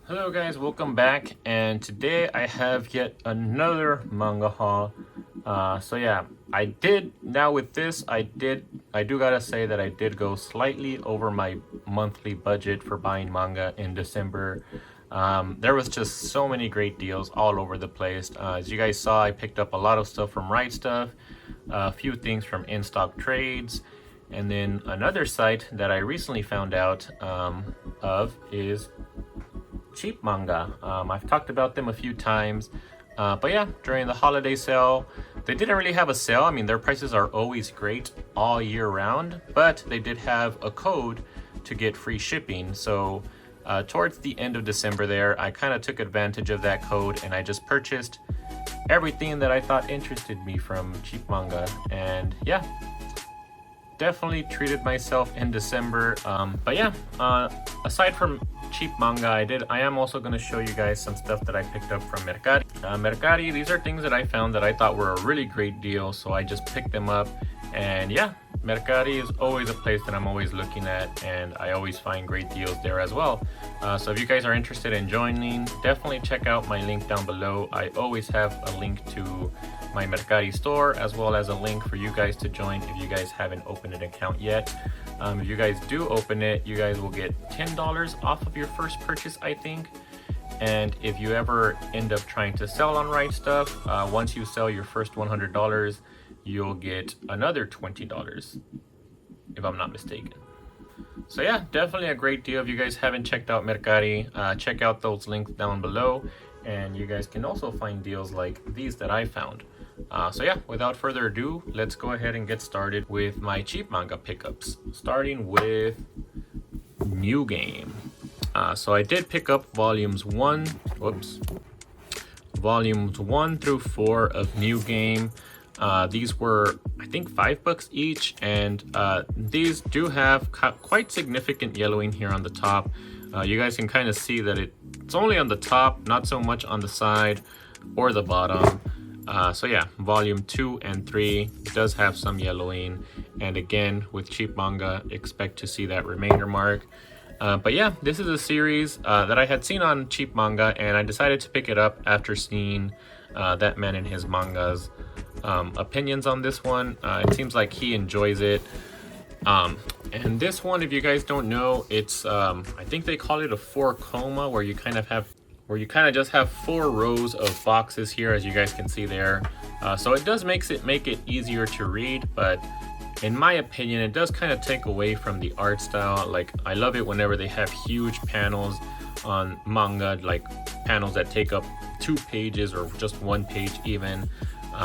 Hello guys, welcome back, and today I have yet another manga haul. So yeah, I do gotta say that I did go slightly over my monthly budget for buying manga in December. There was just so many great deals all over the place. As you guys saw, I picked up a lot of stuff from Rightstuf, a few things from In Stock Trades, and then another site that I recently found out of is Cheapmanga. I've talked about them a few times, but yeah, during the holiday sale, they didn't really have a sale. I mean, their prices are always great all year round, but they did have a code to get free shipping. So towards the end of December there, I kind of took advantage of that code and I just purchased everything that I thought interested me from Cheapmanga. And yeah, definitely treated myself in December. But yeah, aside from Cheapmanga, I am also going to show you guys some stuff that I picked up from Mercari. Mercari, these are things that I found that I thought were a really great deal, so I just picked them up. And yeah, Mercari is always a place that I'm always looking at, and I always find great deals there as well. So if you guys are interested in joining, definitely check out my link down below. I always have a link to my Mercari store, as well as a link for you guys to join if you guys haven't opened an account yet. If you guys do open it, you guys will get $10 off of your first purchase, I think. And if you ever end up trying to sell on Rightstuf, once you sell your first $100, you'll get another $20, if I'm not mistaken. So yeah, definitely a great deal. If you guys haven't checked out Mercari, check out those links down below, and you guys can also find deals like these that I found. So yeah, without further ado, let's go ahead and get started with my Cheapmanga pickups, starting with New Game. So I did pick up volumes 1 through 4 of New Game. These were, I think, $5 each, and these do have quite significant yellowing here on the top. You guys can kind of see that it's only on the top, not so much on the side or the bottom. So yeah, volume 2 and 3 does have some yellowing, and again, with Cheapmanga, expect to see that remainder mark. But yeah, this is a series that I had seen on Cheapmanga, and I decided to pick it up after seeing that man and his manga's opinions on this one. It seems like he enjoys it. And this one, if you guys don't know, it's I think they call it a 4-koma, where you kind of just have 4 rows of boxes here, as you guys can see there. So it does make it easier to read, but in my opinion, it does kind of take away from the art style. Like, I love it whenever they have huge panels on manga, like panels that take up 2 pages or just 1 page even.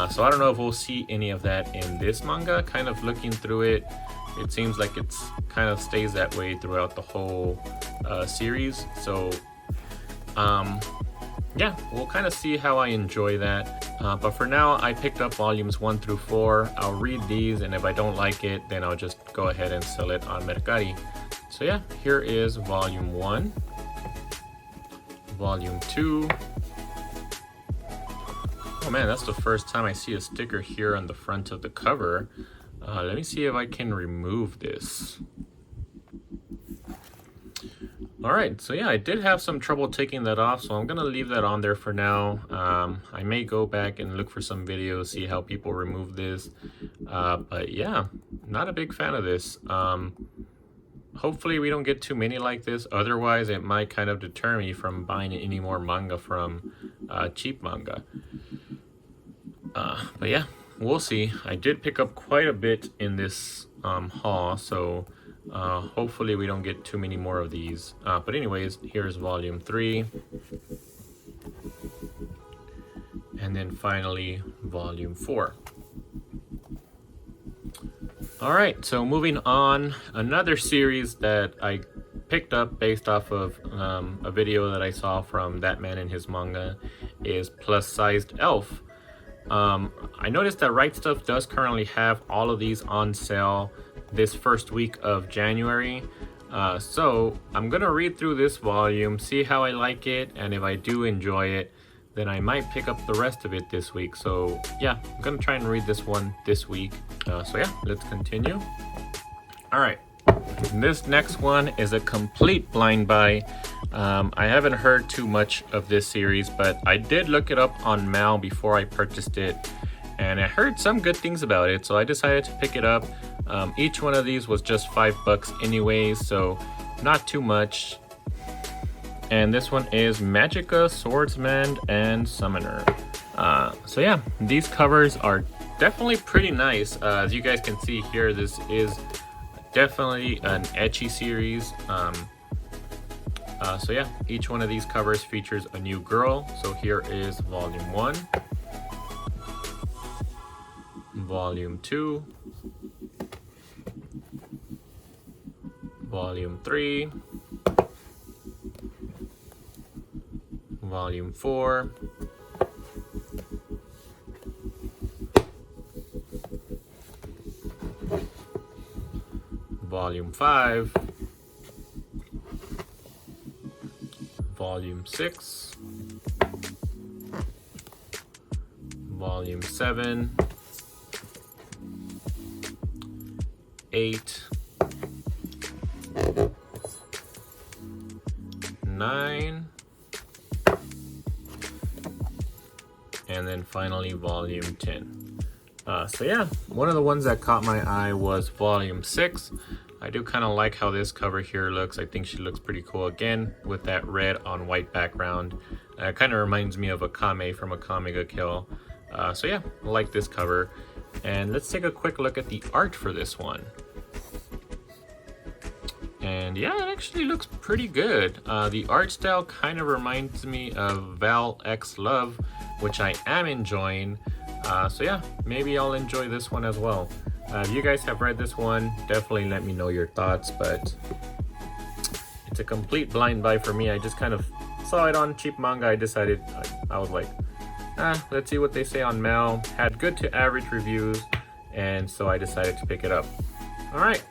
So I don't know if we'll see any of that in this manga. Kind of looking through it, it seems like it's kind of stays that way throughout the whole series. So yeah, we'll kind of see how I enjoy that. But for now, I picked up volumes 1 through 4. I'll read these, and if I don't like it, then I'll just go ahead and sell it on Mercari. So yeah, here is volume 1, volume 2. Oh man, that's the first time I see a sticker here on the front of the cover. Let me see if I can remove this. Alright, so yeah, I did have some trouble taking that off, so I'm going to leave that on there for now. I may go back and look for some videos, see how people remove this. But yeah, not a big fan of this. Hopefully we don't get too many like this, otherwise it might kind of deter me from buying any more manga from Cheapmanga. But yeah, we'll see. I did pick up quite a bit in this haul, so hopefully we don't get too many more of these. But anyways, here's volume 3, and then finally volume 4. All right, so moving on, another series that I picked up based off of a video that I saw from that man and his manga is Plus Sized Elf. I noticed that Rightstuf does currently have all of these on sale this first week of January. So I'm gonna read through this volume, see how I like it, and if I do enjoy it, then I might pick up the rest of it this week. So yeah, I'm gonna try and read this one this week. So yeah, let's continue. All right, this next one is a complete blind buy. I haven't heard too much of this series, but I did look it up on Mal before I purchased it, and I heard some good things about it, so I decided to pick it up. Each one of these was just $5 anyways, so not too much. And this one is Magica, Swordsman, and Summoner. So yeah, these covers are definitely pretty nice. As you guys can see here, this is definitely an ecchi series. So yeah, each one of these covers features a new girl. So here is volume 1, volume 2, volume 3, volume 4, volume 5, volume 6, volume 7, 8, 9, and then finally volume 10. So yeah, one of the ones that caught my eye was volume 6. I do kind of like how this cover here looks. I think she looks pretty cool again with that red on white background. It kind of reminds me of Akame from Akame ga Kill. So yeah, I like this cover. And let's take a quick look at the art for this one. And yeah, it actually looks pretty good. The art style kind of reminds me of Val X Love, which I am enjoying. So yeah, maybe I'll enjoy this one as well. If you guys have read this one, definitely let me know your thoughts, but it's a complete blind buy for me. I just kind of saw it on Cheapmanga. I decided, I was like, let's see what they say on Mal. Had good to average reviews, and so I decided to pick it up. All right,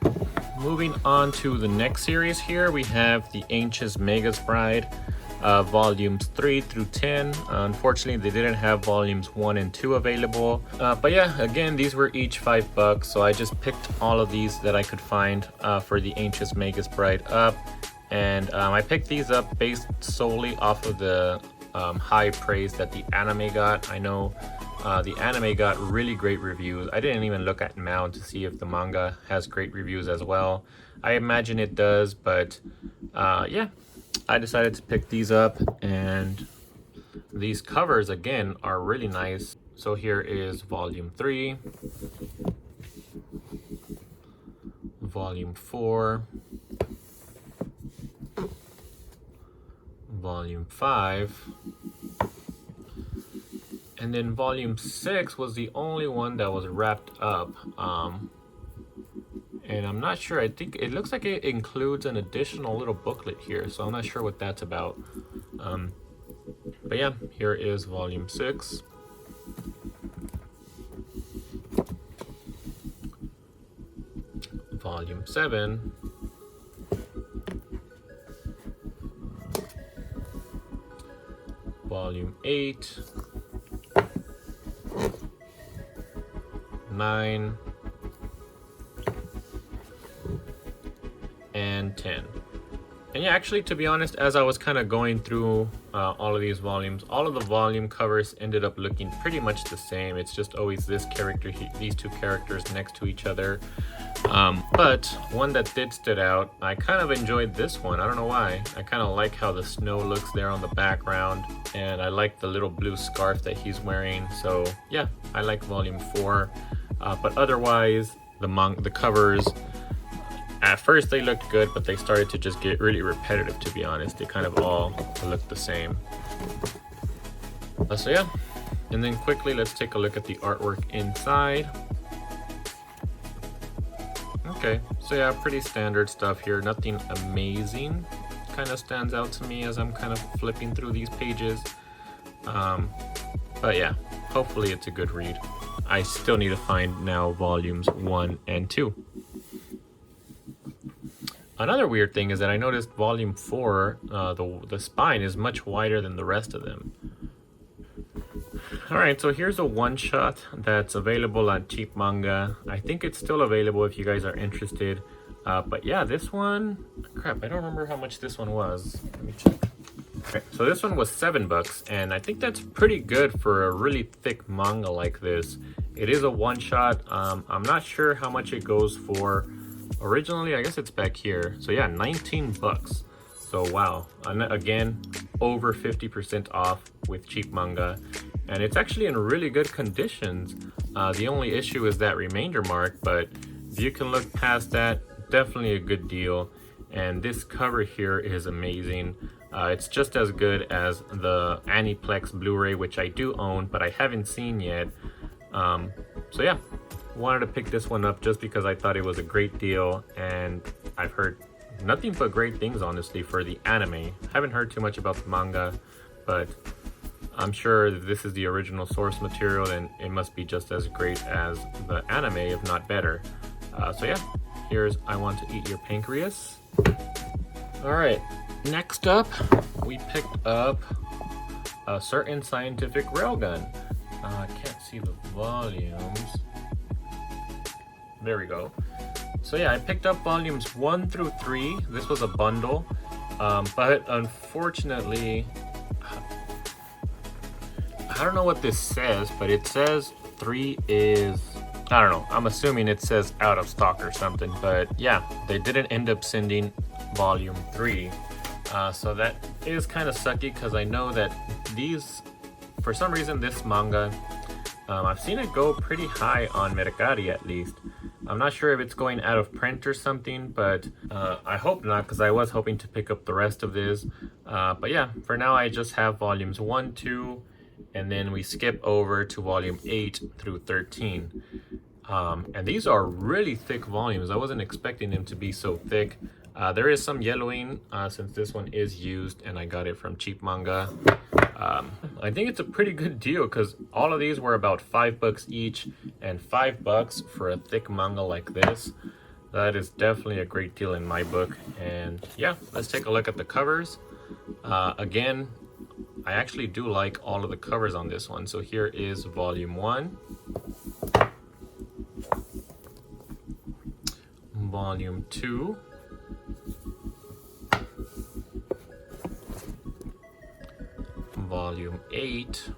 moving on to the next series here, we have The Ancient Magus Bride. Volumes 3 through 10. Unfortunately, they didn't have volumes 1 and 2 available. But yeah, again, these were each $5, so I just picked all of these that I could find for the Ancient Magus Bride up. And I picked these up based solely off of the high praise that the anime got. I know the anime got really great reviews. I didn't even look at Mal to see if the manga has great reviews as well. I imagine it does, but yeah. I decided to pick these up, and these covers again are really nice. So here is volume 3, volume 4, volume 5, and then volume 6 was the only one that was wrapped up. And I'm not sure, I think it looks like it includes an additional little booklet here, so I'm not sure what that's about. But yeah, here is volume 6. Volume 7. Volume 8. 9. And 10. And yeah, actually, to be honest, as I was kind of going through all of these volumes, all of the volume covers ended up looking pretty much the same. It's just always this character, these two characters next to each other. But one that did stood out, I kind of enjoyed this one. I don't know why. I kind of like how the snow looks there on the background, and I like the little blue scarf that he's wearing. So yeah, I like volume 4. But otherwise, the covers, at first they looked good, but they started to just get really repetitive, to be honest. They kind of all look the same. So yeah, and then quickly let's take a look at the artwork inside. Okay, so yeah, pretty standard stuff here. Nothing amazing kind of stands out to me as I'm kind of flipping through these pages. But yeah, hopefully it's a good read. I still need to find now volumes 1 and 2. Another weird thing is that I noticed volume 4, the spine is much wider than the rest of them. Alright, so here's a one-shot that's available on Cheapmanga. I think it's still available if you guys are interested. But yeah, this one, crap, I don't remember how much this one was. Let me check. Okay, so this one was $7, and I think that's pretty good for a really thick manga like this. It is a one-shot. I'm not sure how much it goes for. Originally, I guess it's back here. So yeah, $19. So wow, and again, over 50% off with Cheapmanga. And it's actually in really good conditions. The only issue is that remainder mark, but if you can look past that, definitely a good deal. And this cover here is amazing. It's just as good as the Aniplex Blu-ray, which I do own, but I haven't seen yet. So yeah, wanted to pick this one up just because I thought it was a great deal, and I've heard nothing but great things, honestly, for the anime. Haven't heard too much about the manga, but I'm sure that this is the original source material, and it must be just as great as the anime, if not better. So yeah, here's I Want to Eat Your Pancreas. All right, next up, we picked up a certain scientific railgun. I can't see the volumes. There we go. So yeah, I picked up volumes 1 through 3. This was a bundle, but unfortunately, I don't know what this says, but it says 3 is, I don't know, I'm assuming it says out of stock or something, but yeah, they didn't end up sending volume 3. So that is kind of sucky, because I know that these, for some reason, this manga, I've seen it go pretty high on Mercari at least. I'm not sure if it's going out of print or something, but I hope not, because I was hoping to pick up the rest of this. But yeah, for now I just have volumes 1, 2, and then we skip over to volume 8 through 13. And these are really thick volumes. I wasn't expecting them to be so thick. There is some yellowing since this one is used, and I got it from Cheapmanga. I think it's a pretty good deal, because all of these were about $5 each, and $5 for a thick manga like this, that is definitely a great deal in my book. And yeah, let's take a look at the covers. Again, I actually do like all of the covers on this one. So here is volume 1, volume 2, volume 8,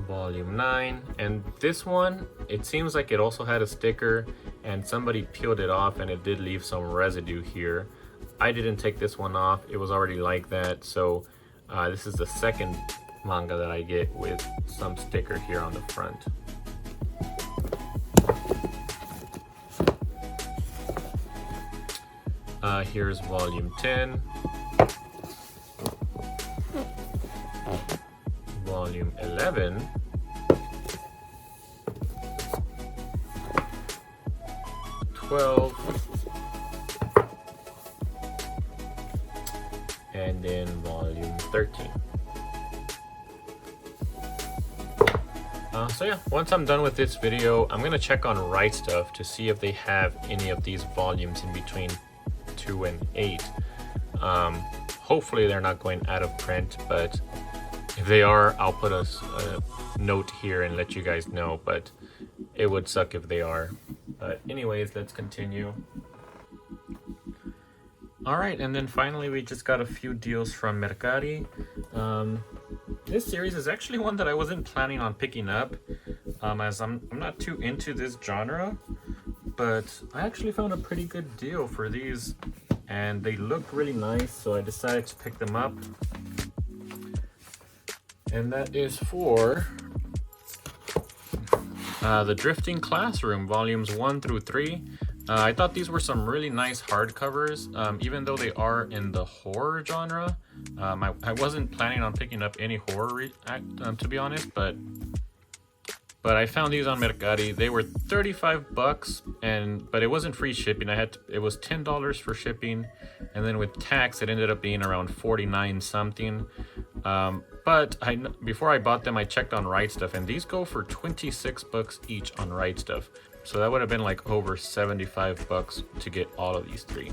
volume 9, and this one, it seems like it also had a sticker and somebody peeled it off, and it did leave some residue here. I didn't take this one off, it was already like that. So this is the second manga that I get with some sticker here on the front. Here's volume 10, volume 11, and then volume 13. So yeah, once I'm done with this video, I'm gonna check on Rightstuf to see if they have any of these volumes in between 2 and 8. Hopefully they're not going out of print, but if they are, I'll put a note here and let you guys know, but it would suck if they are. But anyways, let's continue. All right, and then finally we just got a few deals from Mercari. This series is actually one that I wasn't planning on picking up, as I'm not too into this genre, but I actually found a pretty good deal for these, and they looked really nice, so I decided to pick them up. And that is for The Drifting Classroom, volumes 1 through 3. I thought these were some really nice hardcovers, even though they are in the horror genre. I wasn't planning on picking up any horror to be honest, but I found these on Mercari. They were $35, but it wasn't free shipping. It was $10 for shipping, and then with tax it ended up being around 49 something. But before I bought them, I checked on Rightstuf, and these go for $26 each on Rightstuf. So that would have been like over $75 to get all of these three.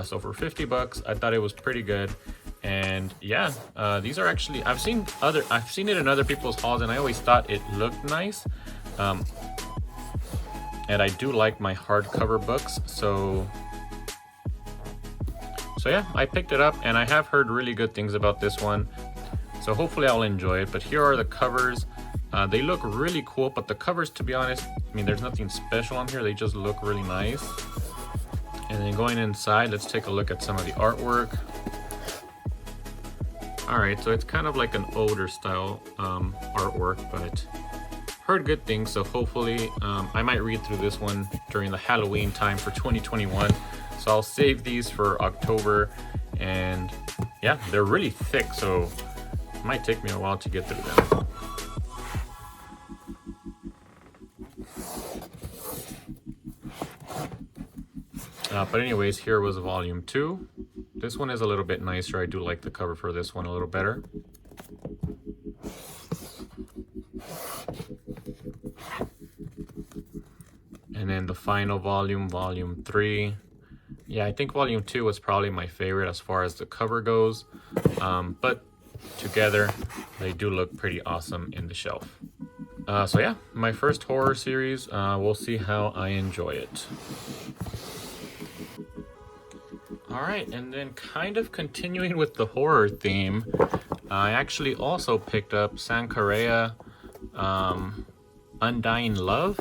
So for $50, I thought it was pretty good. And yeah, these are actually, I've seen it in other people's hauls, and I always thought it looked nice. and I do like my hardcover books, so yeah, I picked it up, and I have heard really good things about this one, so hopefully I'll enjoy it. But here are the covers. They look really cool, but the covers, to be honest, I mean, there's nothing special on here. They just look really nice. And then going inside, let's take a look at some of the artwork. Alright, so it's kind of like an older style artwork, but heard good things, so hopefully I might read through this one during the Halloween time for 2021. So I'll save these for October, and yeah, they're really thick, so it might take me a while to get through them. But anyways, here was volume 2. This one is a little bit nicer. I do like the cover for this one a little better. And then the final volume, volume 3. Yeah, I think volume 2 was probably my favorite as far as the cover goes. But together, they do look pretty awesome in the shelf. So yeah, my first horror series. We'll see how I enjoy it. Alright, and then kind of continuing with the horror theme, I actually also picked up Sankara, Undying Love.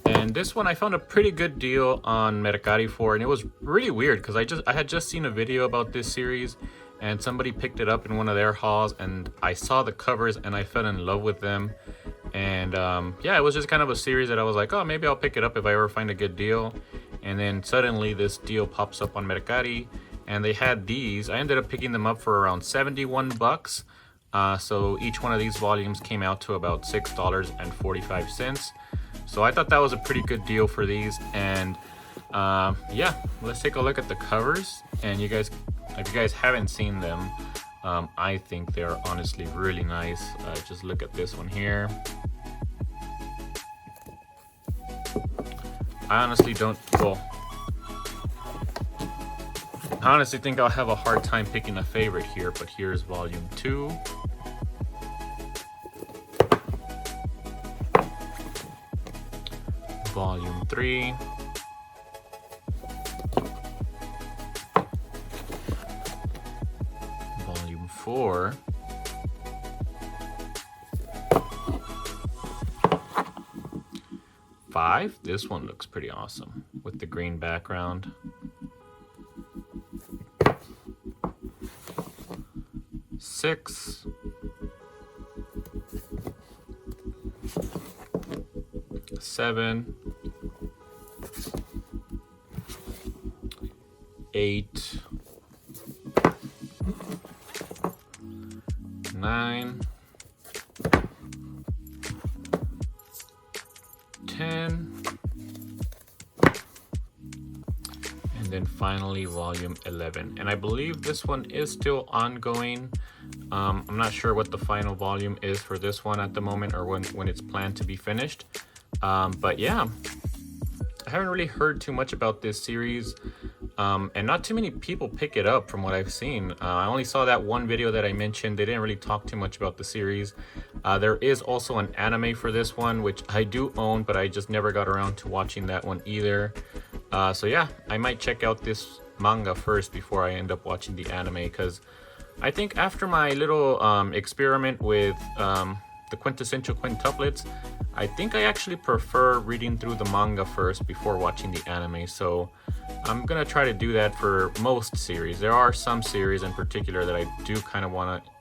And this one I found a pretty good deal on Mercari for, and it was really weird because I had just seen a video about this series, and somebody picked it up in one of their hauls, and I saw the covers and I fell in love with them. And yeah, it was just kind of a series that I was like, oh, maybe I'll pick it up if I ever find a good deal. And then suddenly this deal pops up on Mercari, and they had these. I ended up picking them up for around 71 bucks. So each one of these volumes came out to about $6.45. So I thought that was a pretty good deal for these. And yeah, let's take a look at the covers. And you guys, if you guys haven't seen them, I think they're honestly really nice. Just look at this one here. I honestly don't, well, I honestly think I'll have a hard time picking a favorite here, but here's volume 2. Volume 3. Volume 4. This one looks pretty awesome with the green background. 6. 7. 8. 9. 10. And then finally volume 11, and I believe this one is still ongoing. I'm not sure what the final volume is for this one at the moment, or when it's planned to be finished. But yeah, I haven't really heard too much about this series, and not too many people pick it up from what I've seen. I only saw that one video that I mentioned. They didn't really talk too much about the series. There is also an anime for this one, which I do own, but I just never got around to watching that one either. So yeah, I might check out this manga first before I end up watching the anime, because I think after my little experiment with the quintessential quintuplets, I think I actually prefer reading through the manga first before watching the anime. So I'm gonna try to do that for most series. There are some series in particular that I do kind of want to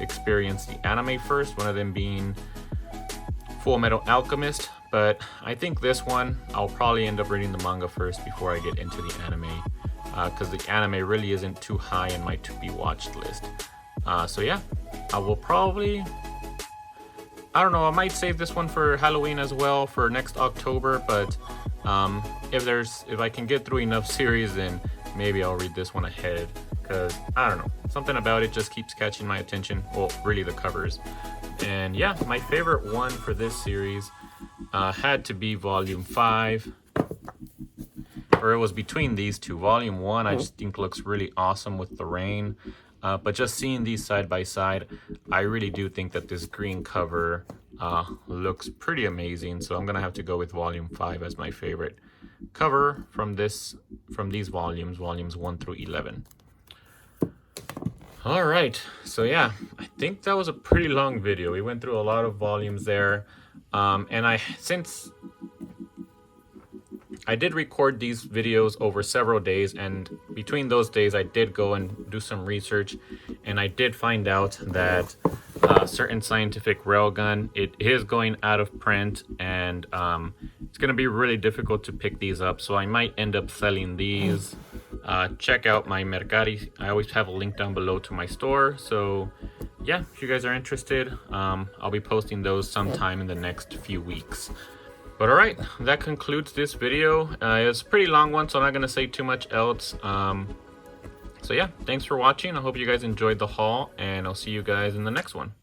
experience the anime first, one of them being Full Metal Alchemist. But I think this one, I'll probably end up reading the manga first before I get into the anime, because the anime really isn't too high in my to-be watched list. So yeah, I will probably, I don't know, I might save this one for Halloween as well for next October, but if I can get through enough series, then maybe I'll read this one ahead, because I don't know, something about it just keeps catching my attention. Well, really the covers. And yeah, my favorite one for this series had to be volume 5, or it was between these two. Volume 1 I just think looks really awesome with the rain, but just seeing these side by side, I really do think that this green cover looks pretty amazing. So I'm gonna have to go with volume 5 as my favorite cover from these volumes 1 through 11. All right, so yeah, I think that was a pretty long video. We went through a lot of volumes there, and since I did record these videos over several days, and between those days I did go and do some research, and I did find out that certain scientific railgun, it is going out of print, and it's going to be really difficult to pick these up, so I might end up selling these. Check out my Mercari. I always have a link down below to my store, so yeah, if you guys are interested, I'll be posting those sometime in the next few weeks. But alright, that concludes this video. It's a pretty long one, so I'm not going to say too much else. So yeah, thanks for watching. I hope you guys enjoyed the haul, and I'll see you guys in the next one.